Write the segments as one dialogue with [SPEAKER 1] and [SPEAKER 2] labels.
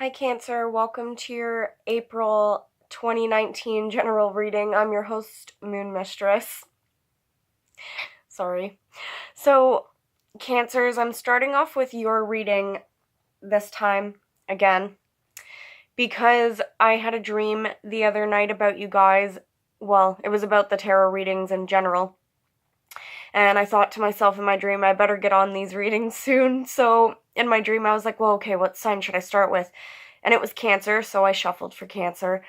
[SPEAKER 1] Hi Cancer, welcome to your April 2019 general reading. I'm your host, Moon Mistress. Sorry. So, Cancers, I'm starting off with your reading this time, again, because I had a dream the other night about you guys. Well, it was about the tarot readings in general. And I thought to myself in my dream, I better get on these readings soon. So, in my dream, I was like, well, okay, what sign should I start with? And it was Cancer, so I shuffled for Cancer.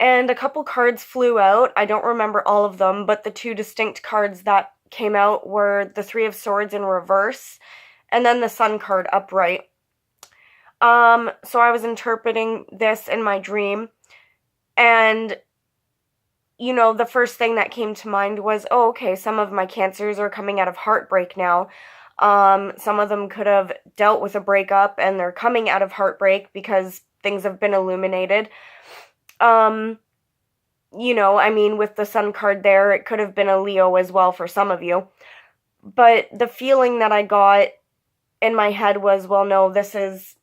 [SPEAKER 1] And a couple cards flew out. I don't remember all of them, but the two distinct cards that came out were the Three of Swords in reverse, and then the Sun card upright. So I was interpreting this in my dream, and, the first thing that came to mind was, oh, okay, some of my Cancers are coming out of heartbreak now. Some of them could have dealt with a breakup and they're coming out of heartbreak because things have been illuminated. With the Sun card there, it could have been a Leo as well for some of you. But the feeling that I got in my head was, well, no, this is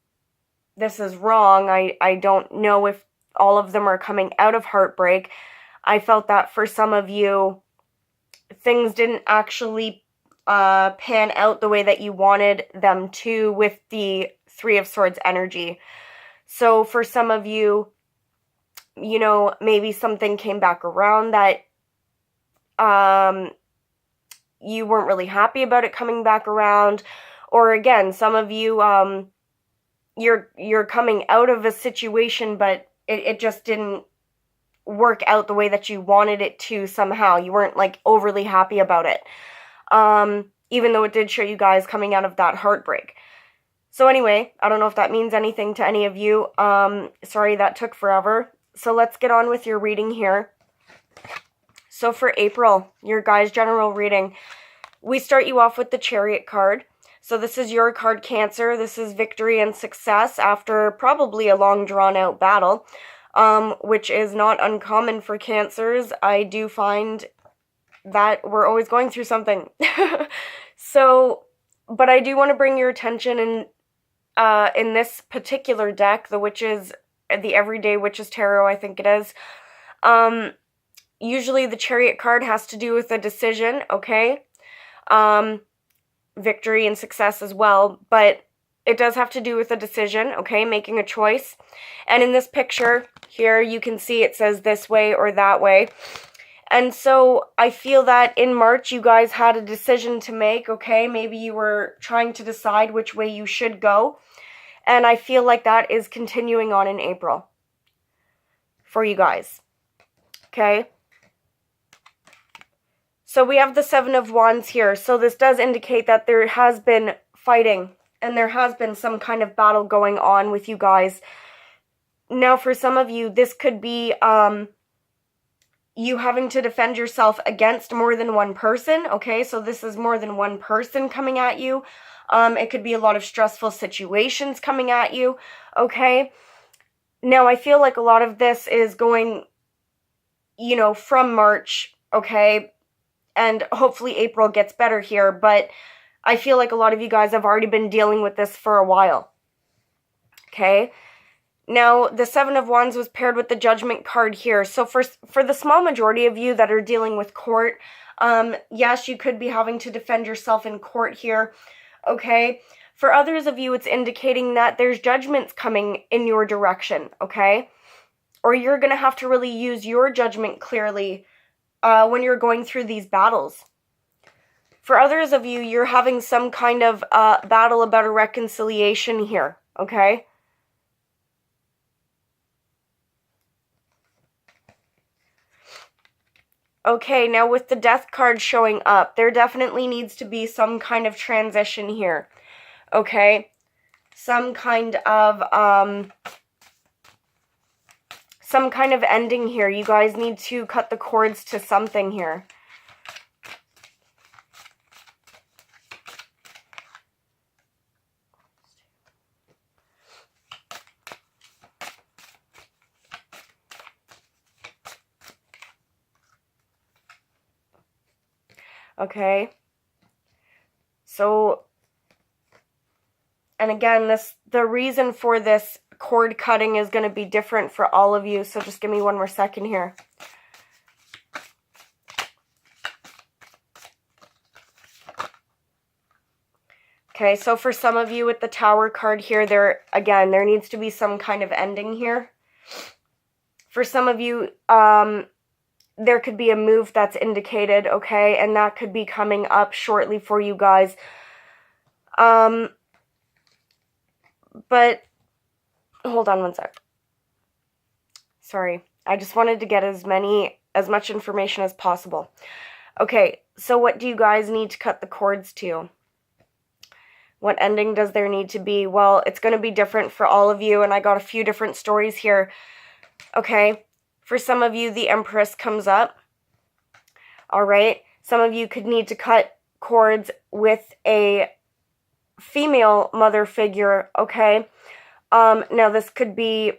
[SPEAKER 1] wrong. I don't know if all of them are coming out of heartbreak. I felt that for some of you, things didn't actually pan out the way that you wanted them to with the Three of Swords energy. So for some of you, maybe something came back around that you weren't really happy about it coming back around. Or again, some of you, you're coming out of a situation, but it just didn't work out the way that you wanted it to somehow. You weren't overly happy about it. Even though it did show you guys coming out of that heartbreak. So anyway, I don't know if that means anything to any of you. Sorry that took forever. So let's get on with your reading here. So for April, your guys' general reading, we start you off with the Chariot card. So this is your card, Cancer. This is victory and success after probably a long drawn-out battle, which is not uncommon for Cancers. I do find that we're always going through something. But I do want to bring your attention in this particular deck, the Everyday Witches Tarot, I think it is. Usually the Chariot card has to do with a decision, okay? Victory and success as well, but it does have to do with a decision, okay? Making a choice. And in this picture here, you can see it says this way or that way. And so I feel that in March, you guys had a decision to make, okay? Maybe you were trying to decide which way you should go. And I feel like that is continuing on in April for you guys, okay? So we have the Seven of Wands here. So this does indicate that there has been fighting and there has been some kind of battle going on with you guys. Now, for some of you, this could be you having to defend yourself against more than one person, okay? So this is more than one person coming at you. It could be a lot of stressful situations coming at you, okay? Now, I feel like a lot of this is going, from March, okay? And hopefully April gets better here, but I feel like a lot of you guys have already been dealing with this for a while, okay? Now, the Seven of Wands was paired with the Judgment card here. So for the small majority of you that are dealing with court, yes, you could be having to defend yourself in court here, okay? For others of you, it's indicating that there's judgments coming in your direction, okay? Or you're going to have to really use your judgment clearly when you're going through these battles. For others of you, you're having some kind of battle about a reconciliation here, okay? Okay, now with the Death card showing up, there definitely needs to be some kind of transition here, okay? Some kind of ending here. You guys need to cut the cords to something here. Okay, so, and again, the reason for this cord cutting is going to be different for all of you. So just give me one more second here. Okay, so for some of you with the Tower card here, there needs to be some kind of ending here. For some of you, there could be a move that's indicated, okay? And that could be coming up shortly for you guys. But hold on one sec. Sorry. I just wanted to get as much information as possible. Okay, so what do you guys need to cut the cords to? What ending does there need to be? Well, it's going to be different for all of you, and I got a few different stories here. Okay, for some of you, the Empress comes up. All right, some of you could need to cut cords with a female mother figure, okay? Now, this could be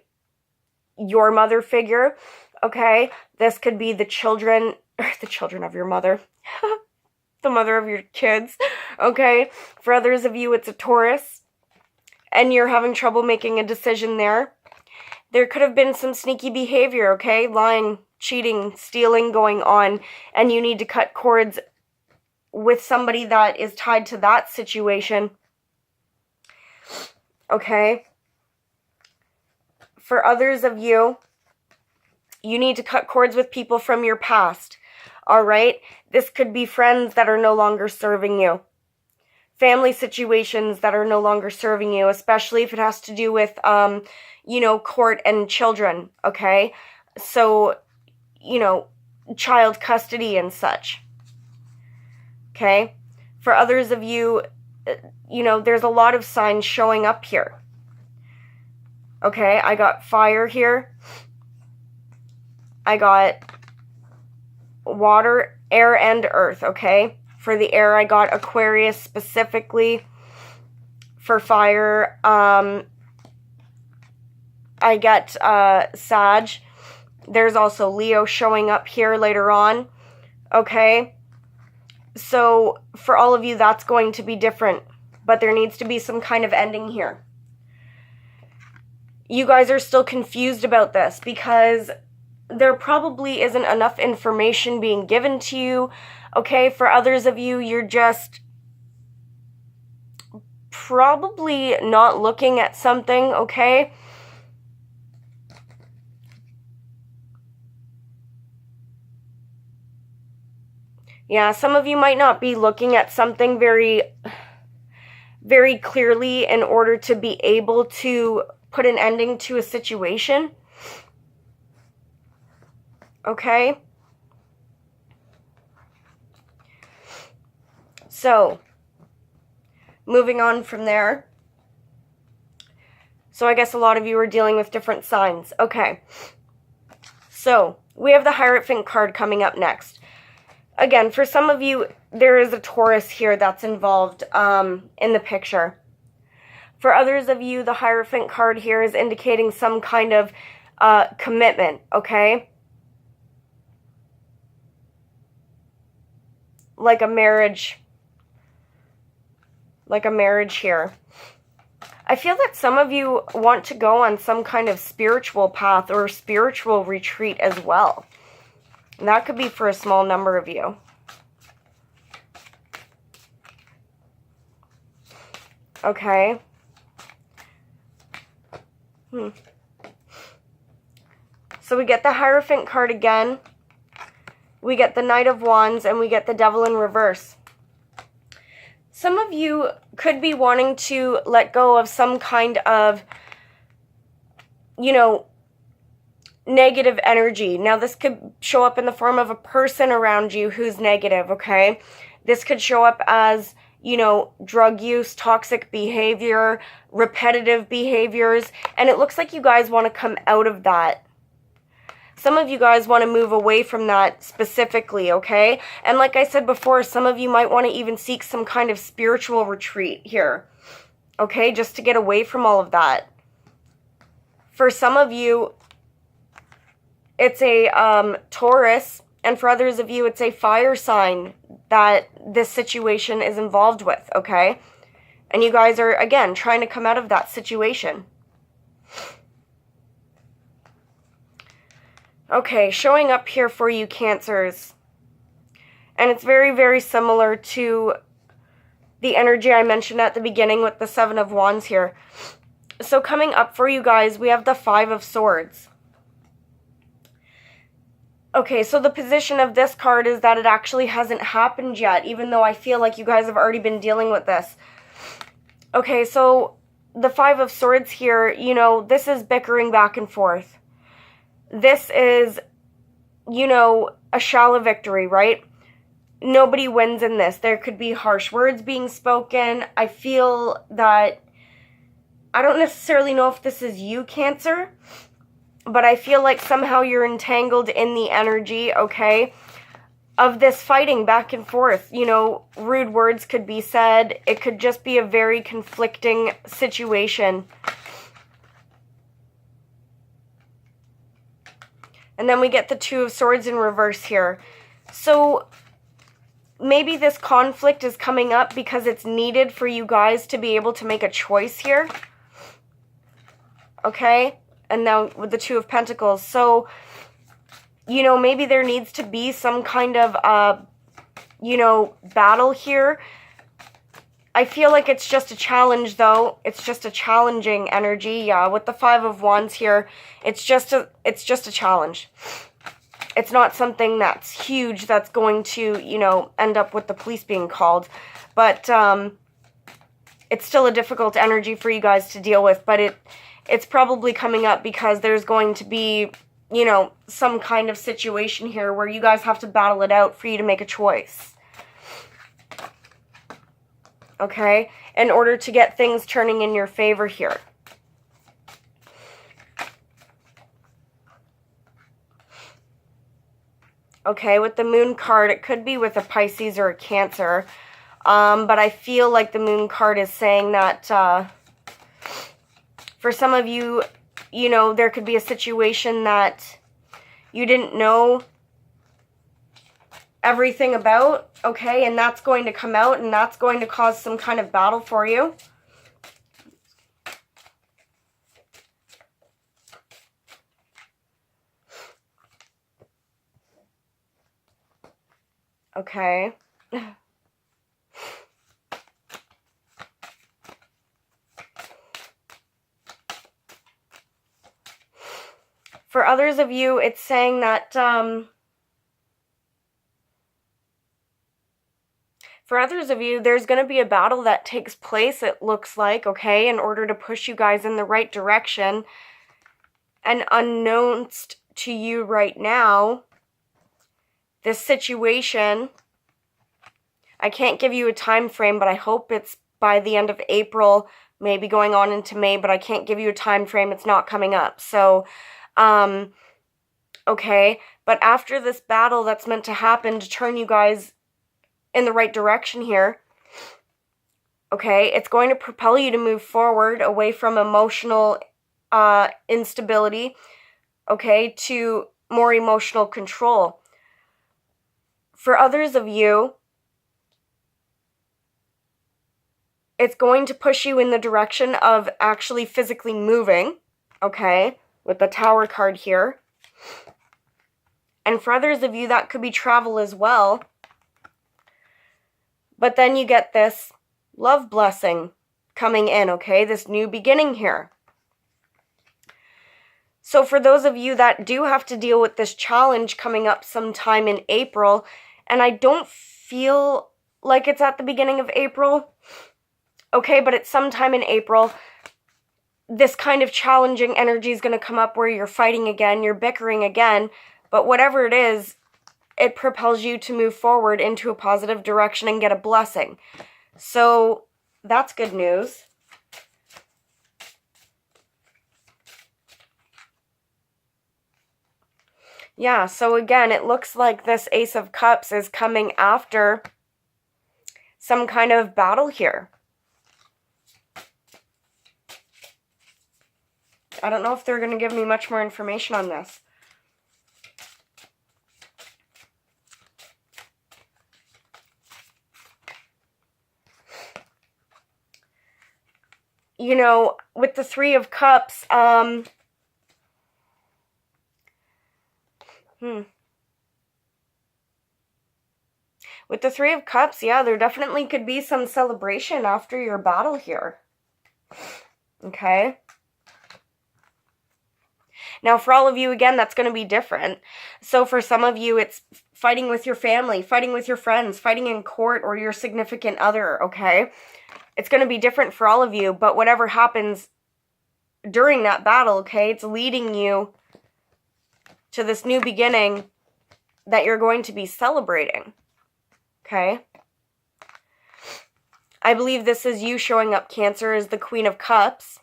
[SPEAKER 1] your mother figure, okay? This could be the children of your mother. The mother of your kids, okay? For others of you, it's a Taurus, and you're having trouble making a decision there. There could have been some sneaky behavior, okay? Lying, cheating, stealing going on, and you need to cut cords with somebody that is tied to that situation, okay? For others of you, you need to cut cords with people from your past. All right, this could be friends that are no longer serving you. Family situations that are no longer serving you, especially if it has to do with, court and children, okay? So, child custody and such, okay? For others of you, there's a lot of signs showing up here, okay? I got fire here. I got water, air, and earth, okay? For the air, I got Aquarius specifically. For fire, I got Sag. There's also Leo showing up here later on, okay? So, for all of you, that's going to be different, but there needs to be some kind of ending here. You guys are still confused about this because there probably isn't enough information being given to you, okay? For others of you, you're just probably not looking at something, okay? Yeah, some of you might not be looking at something very, very clearly in order to be able to put an ending to a situation. Okay? So, moving on from there. So I guess a lot of you are dealing with different signs. Okay. So, we have the Hierophant card coming up next. Again, for some of you, there is a Taurus here that's involved in the picture. For others of you, the Hierophant card here is indicating some kind of commitment, okay? Like a marriage here. I feel that some of you want to go on some kind of spiritual path or spiritual retreat as well. And that could be for a small number of you. Okay. So we get the Hierophant card again. We get the Knight of Wands, and we get the Devil in reverse. Some of you could be wanting to let go of some kind of, negative energy. Now, this could show up in the form of a person around you who's negative, okay? This could show up as, drug use, toxic behavior, repetitive behaviors, and it looks like you guys want to come out of that. Some of you guys want to move away from that specifically, okay? And like I said before, some of you might want to even seek some kind of spiritual retreat here, okay? Just to get away from all of that. For some of you, it's a Taurus, and for others of you, it's a fire sign that this situation is involved with, okay? And you guys are, again, trying to come out of that situation. Okay, showing up here for you, Cancers. And it's very, very similar to the energy I mentioned at the beginning with the Seven of Wands here. So coming up for you guys, we have the Five of Swords. Okay, so the position of this card is that it actually hasn't happened yet, even though I feel like you guys have already been dealing with this. Okay, so the Five of Swords here, you know, this is bickering back and forth. This is, you know, a shallow victory, right? Nobody wins in this. There could be harsh words being spoken. I feel that, I don't necessarily know if this is you, Cancer, but I feel like somehow you're entangled in the energy, okay, of this fighting back and forth. You know, rude words could be said. It could just be a very conflicting situation. And then we get the Two of Swords in reverse here. So maybe this conflict is coming up because it's needed for you guys to be able to make a choice here. Okay? And now with the Two of Pentacles. So, you know, maybe there needs to be some kind of, you know, battle here. I feel like it's just a challenge, though. It's just a challenging energy. Yeah, with the Five of Wands here, it's just a challenge. It's not something that's huge that's going to, you know, end up with the police being called. But it's still a difficult energy for you guys to deal with. But it's probably coming up because there's going to be, you know, some kind of situation here where you guys have to battle it out for you to make a choice. Okay? In order to get things turning in your favor here. Okay, with the Moon card, it could be with a Pisces or a Cancer. But I feel like the Moon card is saying that for some of you, you know, there could be a situation that you didn't know everything about, okay? And that's going to come out, and that's going to cause some kind of battle for you. Okay. For others of you, it's saying that, for others of you, there's going to be a battle that takes place, it looks like, okay, in order to push you guys in the right direction. And unknownst to you right now, this situation, I can't give you a time frame, but I hope it's by the end of April, maybe going on into May, but I can't give you a time frame. It's not coming up. So, okay, but after this battle that's meant to happen to turn you guys in the right direction here, okay, it's going to propel you to move forward away from emotional instability, okay, to more emotional control. For others of you, it's going to push you in the direction of actually physically moving, okay, with the Tower card here. And for others of you, that could be travel as well. But then you get this love blessing coming in, okay, this new beginning here. So for those of you that do have to deal with this challenge coming up sometime in April, and I don't feel like it's at the beginning of April, okay, but it's sometime in April, this kind of challenging energy is going to come up where you're fighting again, you're bickering again, but whatever it is, it propels you to move forward into a positive direction and get a blessing. So that's good news. Yeah, so again, it looks like this Ace of Cups is coming after some kind of battle here. I don't know if they're going to give me much more information on this. You know, with the Three of Cups, with the Three of Cups, yeah, there definitely could be some celebration after your battle here. Okay? Now, for all of you, again, that's going to be different. So for some of you, it's fighting with your family, fighting with your friends, fighting in court or your significant other, okay? It's going to be different for all of you, but whatever happens during that battle, okay, it's leading you to this new beginning that you're going to be celebrating, okay? I believe this is you showing up, Cancer, as the Queen of Cups,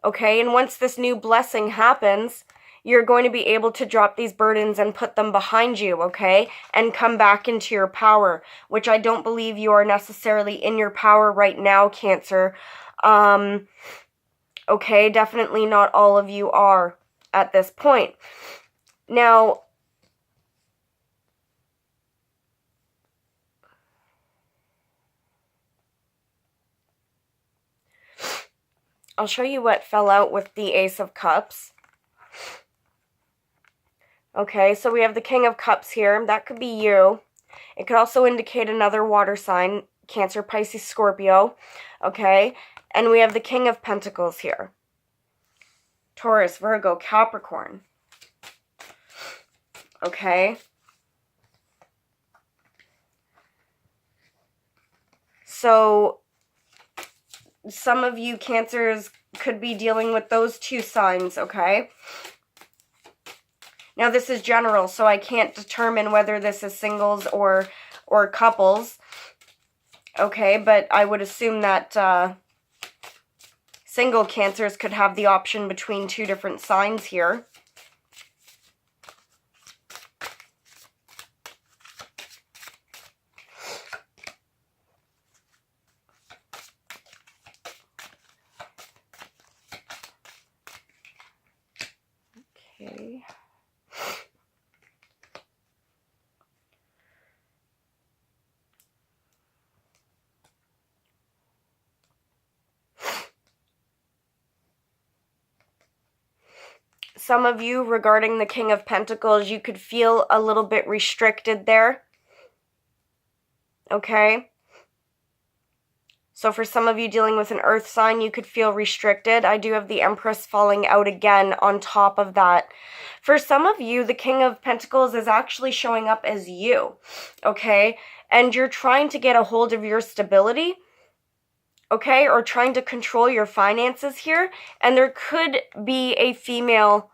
[SPEAKER 1] okay? And once this new blessing happens, you're going to be able to drop these burdens and put them behind you, okay? And come back into your power, which I don't believe you are necessarily in your power right now, Cancer. Okay, definitely not all of you are at this point. Now, I'll show you what fell out with the Ace of Cups. Okay, so we have the King of Cups here. That could be you. It could also indicate another water sign, Cancer, Pisces, Scorpio. Okay, and we have the King of Pentacles here. Taurus, Virgo, Capricorn. Okay. So some of you Cancers could be dealing with those two signs, okay? Now this is general, so I can't determine whether this is singles or couples, okay? But I would assume that single Cancers could have the option between two different signs here. Okay. Some of you, regarding the King of Pentacles, you could feel a little bit restricted there. Okay? So for some of you dealing with an earth sign, you could feel restricted. I do have the Empress falling out again on top of that. For some of you, the King of Pentacles is actually showing up as you, okay? And you're trying to get a hold of your stability, okay? Or trying to control your finances here. And there could be a female,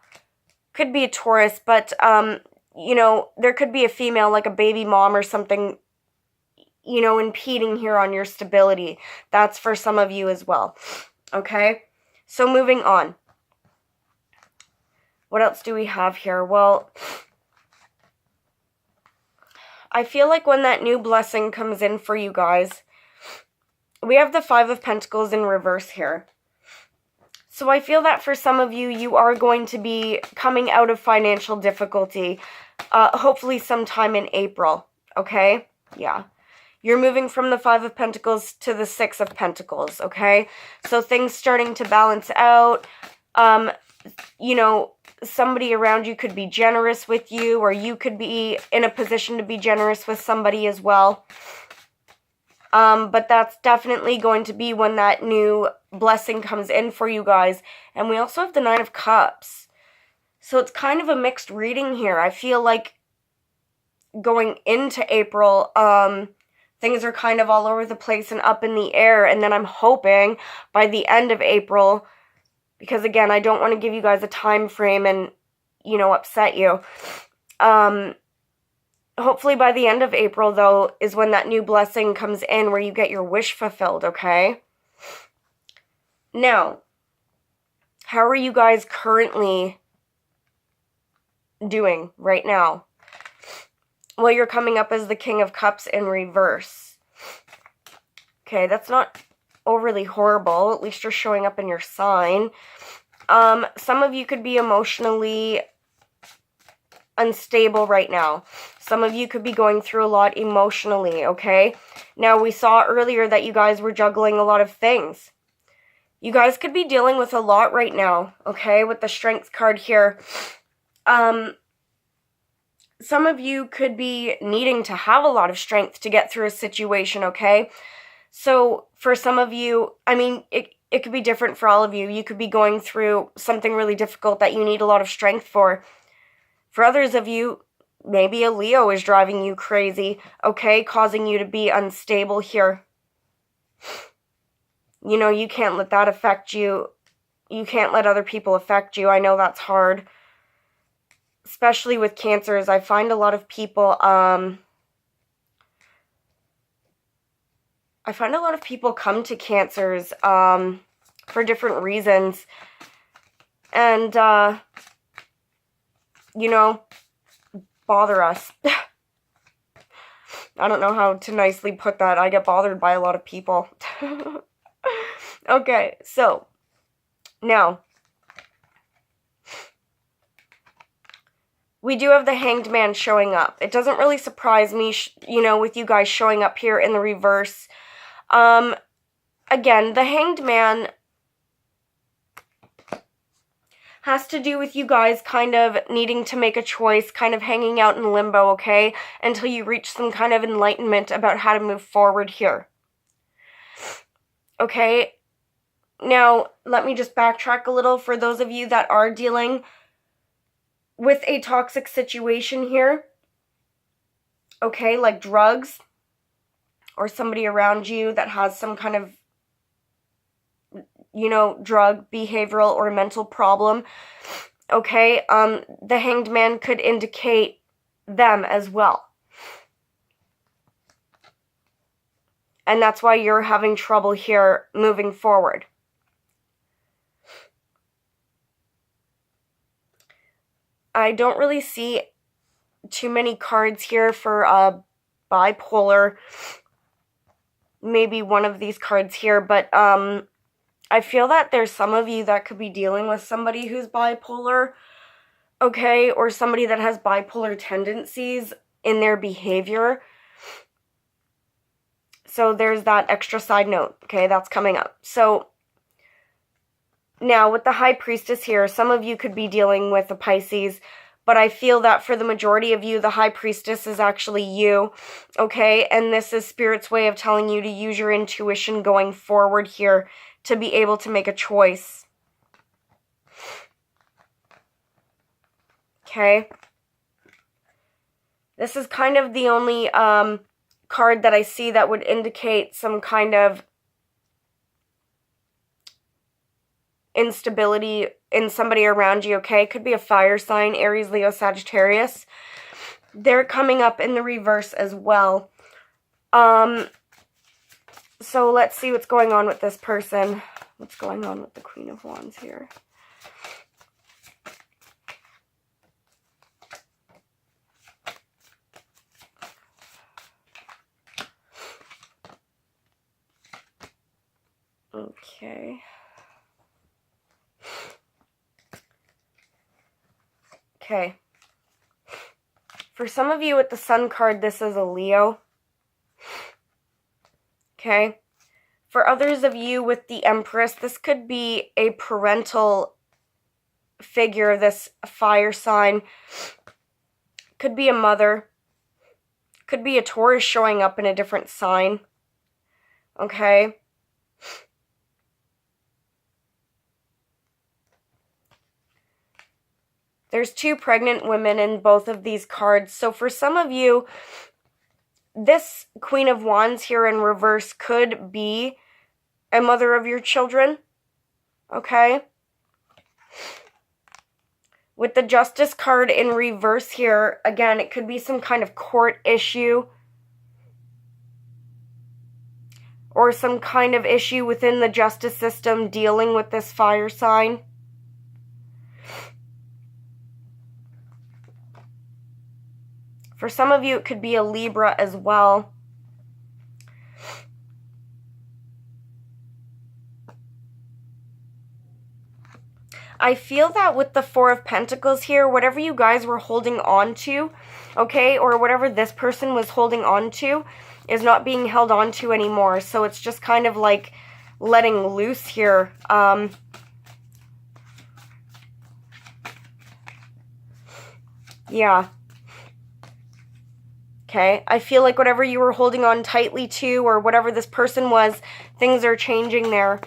[SPEAKER 1] could be a Taurus, but, you know, there could be a female, like a baby mom or something, you know, impeding here on your stability. That's for some of you as well. Okay? So moving on. What else do we have here? Well, I feel like when that new blessing comes in for you guys, we have the Five of Pentacles in reverse here. So I feel that for some of you, you are going to be coming out of financial difficulty, hopefully sometime in April. Okay? Yeah. You're moving from the Five of Pentacles to the Six of Pentacles, okay? So things starting to balance out. You know, somebody around you could be generous with you, or you could be in a position to be generous with somebody as well. But that's definitely going to be when that new blessing comes in for you guys. And we also have the Nine of Cups. So it's kind of a mixed reading here. I feel like going into April, things are kind of all over the place and up in the air. And then I'm hoping by the end of April, because again, I don't want to give you guys a time frame and, you know, upset you. Hopefully by the end of April, though, is when that new blessing comes in where you get your wish fulfilled, okay? Now, how are you guys currently doing right now? Well, you're coming up as the King of Cups in reverse. Okay, that's not overly horrible. At least you're showing up in your sign. Some of you could be emotionally unstable right now. Some of you could be going through a lot emotionally, okay? Now, we saw earlier that you guys were juggling a lot of things. You guys could be dealing with a lot right now, okay, with the Strength card here. Some of you could be needing to have a lot of strength to get through a situation, okay? So for some of you, I mean, it could be different for all of you. You could be going through something really difficult that you need a lot of strength for. For others of you, maybe a Leo is driving you crazy, okay? Causing you to be unstable here. You know, you can't let that affect you. You can't let other people affect you. I know that's hard. Especially with Cancers, I find a lot of people, come to Cancers, for different reasons. And, you know, bother us. I don't know how to nicely put that. I get bothered by a lot of people. Okay, so, now, we do have the Hanged Man showing up. It doesn't really surprise me, you know, with you guys showing up here in the reverse. Again, the Hanged Man has to do with you guys kind of needing to make a choice, kind of hanging out in limbo, okay? Until you reach some kind of enlightenment about how to move forward here. Okay? Now, let me just backtrack a little for those of you that are dealing with a toxic situation here. Okay, like drugs, or somebody around you that has some kind of, you know, drug, behavioral, or mental problem. Okay, the Hanged Man could indicate them as well. And that's why you're having trouble here moving forward. I don't really see too many cards here for bipolar. Maybe one of these cards here, but I feel that there's some of you that could be dealing with somebody who's bipolar, okay, or somebody that has bipolar tendencies in their behavior. So there's that extra side note, okay, that's coming up. So now with the High Priestess here, some of you could be dealing with a Pisces, but I feel that for the majority of you, the High Priestess is actually you, okay? And this is Spirit's way of telling you to use your intuition going forward here to be able to make a choice. Okay? This is kind of the only card that I see that would indicate some kind of instability in somebody around you, okay? Could be a fire sign, Aries, Leo, Sagittarius. They're coming up in the reverse as well. So let's see what's going on with this person. What's going on with the Queen of Wands here? Okay. Okay. For some of you with the Sun card, this is a Leo. Okay. For others of you with the Empress, this could be a parental figure, this fire sign. Could be a mother. Could be a Taurus showing up in a different sign. Okay. There's 2 pregnant women in both of these cards. So for some of you, this Queen of Wands here in reverse could be a mother of your children. Okay? With the Justice card in reverse here, again, it could be some kind of court issue. Or some kind of issue within the justice system dealing with this fire sign. For some of you, it could be a Libra as well. I feel that with the Four of Pentacles here, whatever you guys were holding on to, okay, or whatever this person was holding on to, is not being held on to anymore. So it's just kind of like letting loose here. Yeah. Okay, I feel like whatever you were holding on tightly to, or whatever this person was, things are changing there.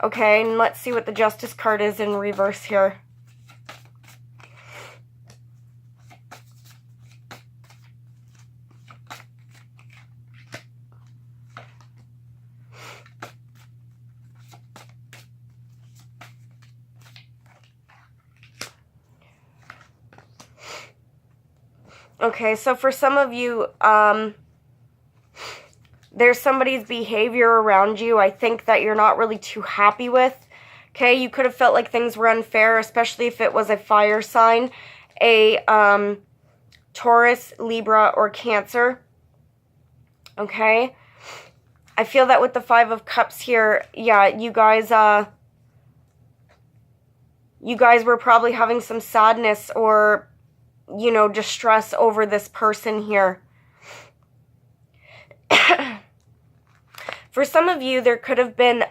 [SPEAKER 1] Okay, and let's see what the Justice card is in reverse here. Okay, so for some of you, there's somebody's behavior around you, I think, that you're not really too happy with. Okay, you could have felt like things were unfair, especially if it was a fire sign, a Taurus, Libra, or Cancer. Okay, I feel that with the Five of Cups here, yeah, you guys were probably having some sadness or, you know, distress over this person here. For some of you, there could have been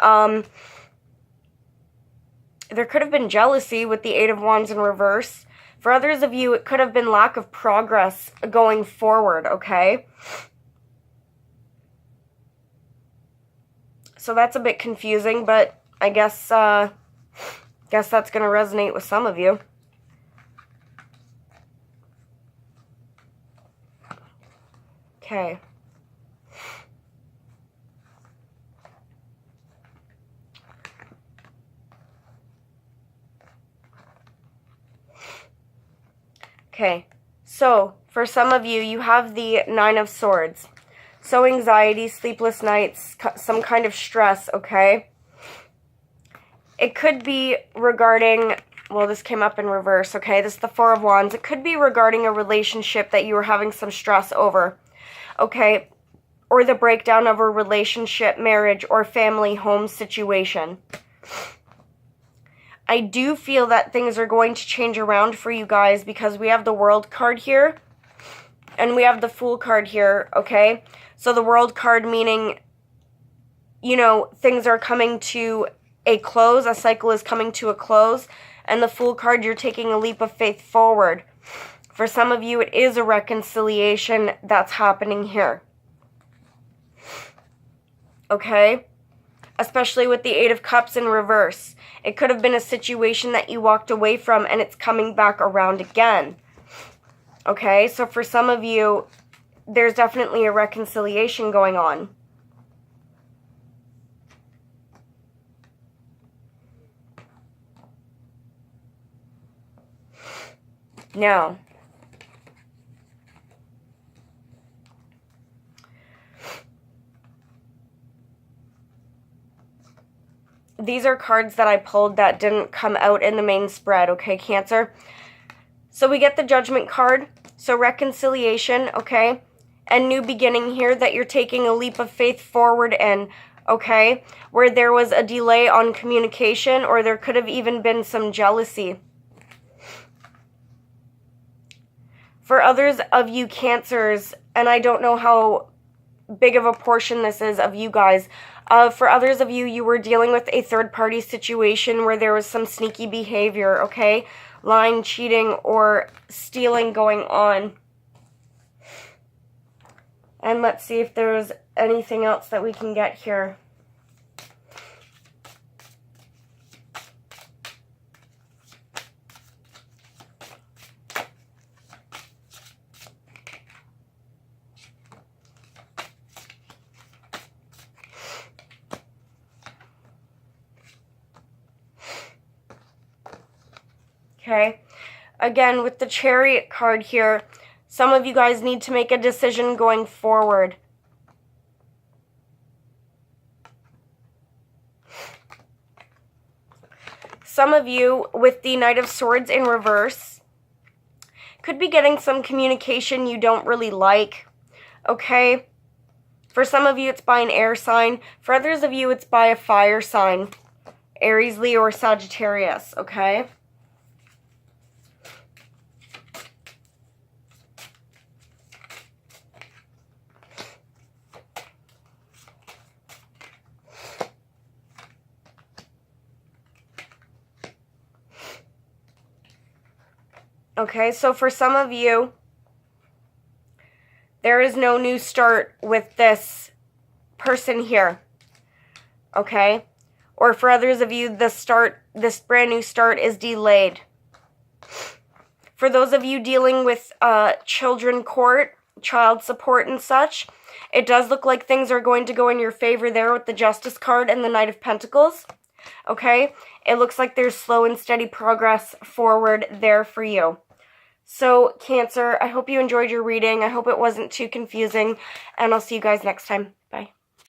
[SPEAKER 1] jealousy with the Eight of Wands in reverse. For others of you, it could have been lack of progress going forward, okay? So that's a bit confusing, but I guess that's going to resonate with some of you. Okay. Okay, so for some of you, you have the Nine of Swords. So anxiety, sleepless nights, some kind of stress, okay? It could be regarding, well, this came up in reverse, okay? This is the Four of Wands. It could be regarding a relationship that you were having some stress over, okay? Or the breakdown of a relationship, marriage, or family home situation. I do feel that things are going to change around for you guys because we have the World card here and we have the Fool card here, okay? So the World card meaning, you know, things are coming to a close, a cycle is coming to a close, and the Fool card, you're taking a leap of faith forward. For some of you, it is a reconciliation that's happening here. Okay? Especially with the Eight of Cups in reverse. It could have been a situation that you walked away from and it's coming back around again. Okay, so for some of you, there's definitely a reconciliation going on. Now, these are cards that I pulled that didn't come out in the main spread, okay, Cancer? So we get the Judgment card, so reconciliation, okay? And new beginning here that you're taking a leap of faith forward in, okay? Where there was a delay on communication or there could have even been some jealousy. For others of you Cancers, and I don't know how big of a portion this is of you guys, for others of you, you were dealing with a third-party situation where there was some sneaky behavior, okay? Lying, cheating, or stealing going on. And let's see if there's anything else that we can get here. Okay, again, with the Chariot card here, some of you guys need to make a decision going forward. Some of you, with the Knight of Swords in reverse, could be getting some communication you don't really like, okay? For some of you, it's by an air sign. For others of you, it's by a fire sign, Aries, Leo, or Sagittarius, okay? Okay, so for some of you, there is no new start with this person here. Okay? Or for others of you, this brand new start is delayed. For those of you dealing with children court, child support and such, it does look like things are going to go in your favor there with the Justice card and the Knight of Pentacles. Okay? It looks like there's slow and steady progress forward there for you. So, Cancer, I hope you enjoyed your reading. I hope it wasn't too confusing, and I'll see you guys next time.